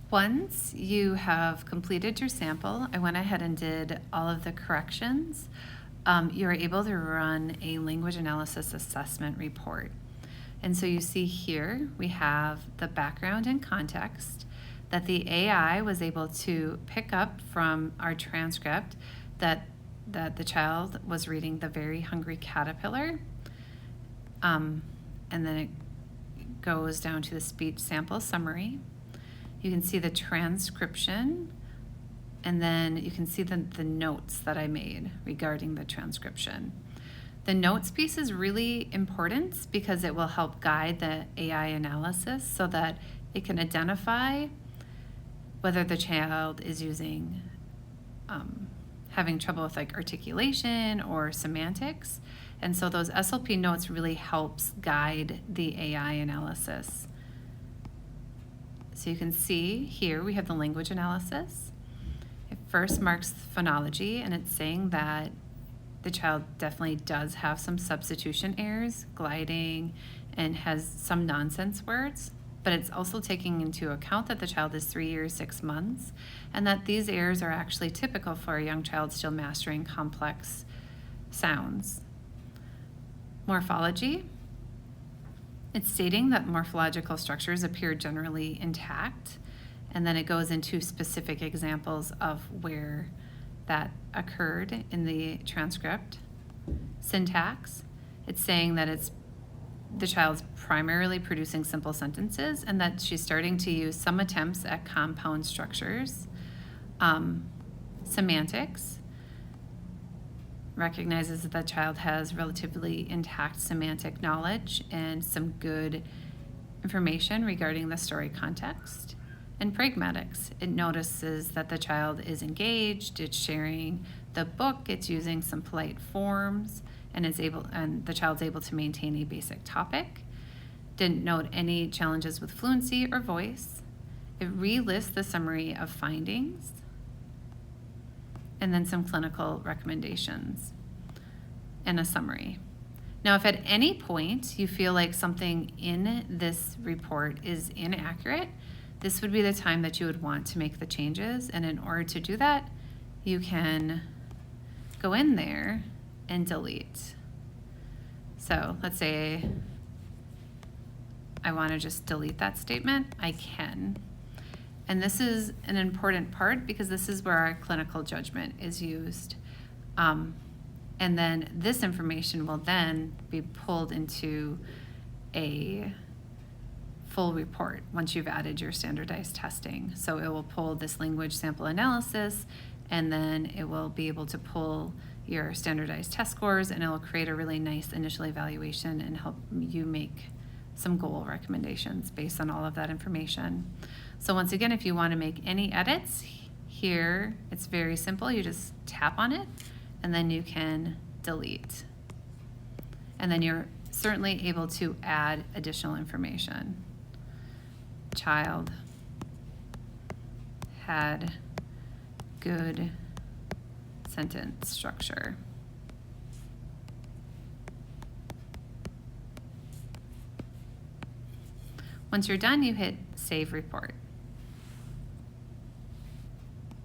Once you have completed your sample, I went ahead and did all of the corrections. You're able to run a language analysis assessment report. And so you see here, we have the background and context that the AI was able to pick up from our transcript that the child was reading The Very Hungry Caterpillar. And then it goes down to the speech sample summary. You can see the transcription, and then you can see the notes that I made regarding the transcription. The notes piece is really important because it will help guide the AI analysis so that it can identify whether the child is having trouble with like articulation or semantics. And so those SLP notes really helps guide the AI analysis. So you can see here we have the language analysis. It first marks phonology, and it's saying that the child definitely does have some substitution errors, gliding, and has some nonsense words. But it's also taking into account that the child is 3 years, 6 months, and that these errors are actually typical for a young child still mastering complex sounds. Morphology. It's stating that morphological structures appear generally intact, and then it goes into specific examples of where that occurred in the transcript. Syntax. It's saying that the child's primarily producing simple sentences and that she's starting to use some attempts at compound structures. Semantics recognizes that the child has relatively intact semantic knowledge and some good information regarding the story context. And pragmatics, it notices that the child is engaged, it's sharing the book, it's using some polite forms, and the child's able to maintain a basic topic. Didn't note any challenges with fluency or voice. It relists the summary of findings, and then some clinical recommendations and a summary. Now, if at any point you feel like something in this report is inaccurate, this would be the time that you would want to make the changes. And in order to do that, you can go in there and delete. So let's say I want to just delete that statement. I can. And this is an important part because this is where our clinical judgment is used. And then this information will then be pulled into a full report once you've added your standardized testing. So it will pull this language sample analysis, and then it will be able to pull your standardized test scores, and it will create a really nice initial evaluation and help you make some goal recommendations based on all of that information. So once again, if you want to make any edits here, it's very simple. You just tap on it and then you can delete. And then you're certainly able to add additional information. Child had good sentence structure. Once you're done, you hit Save Report.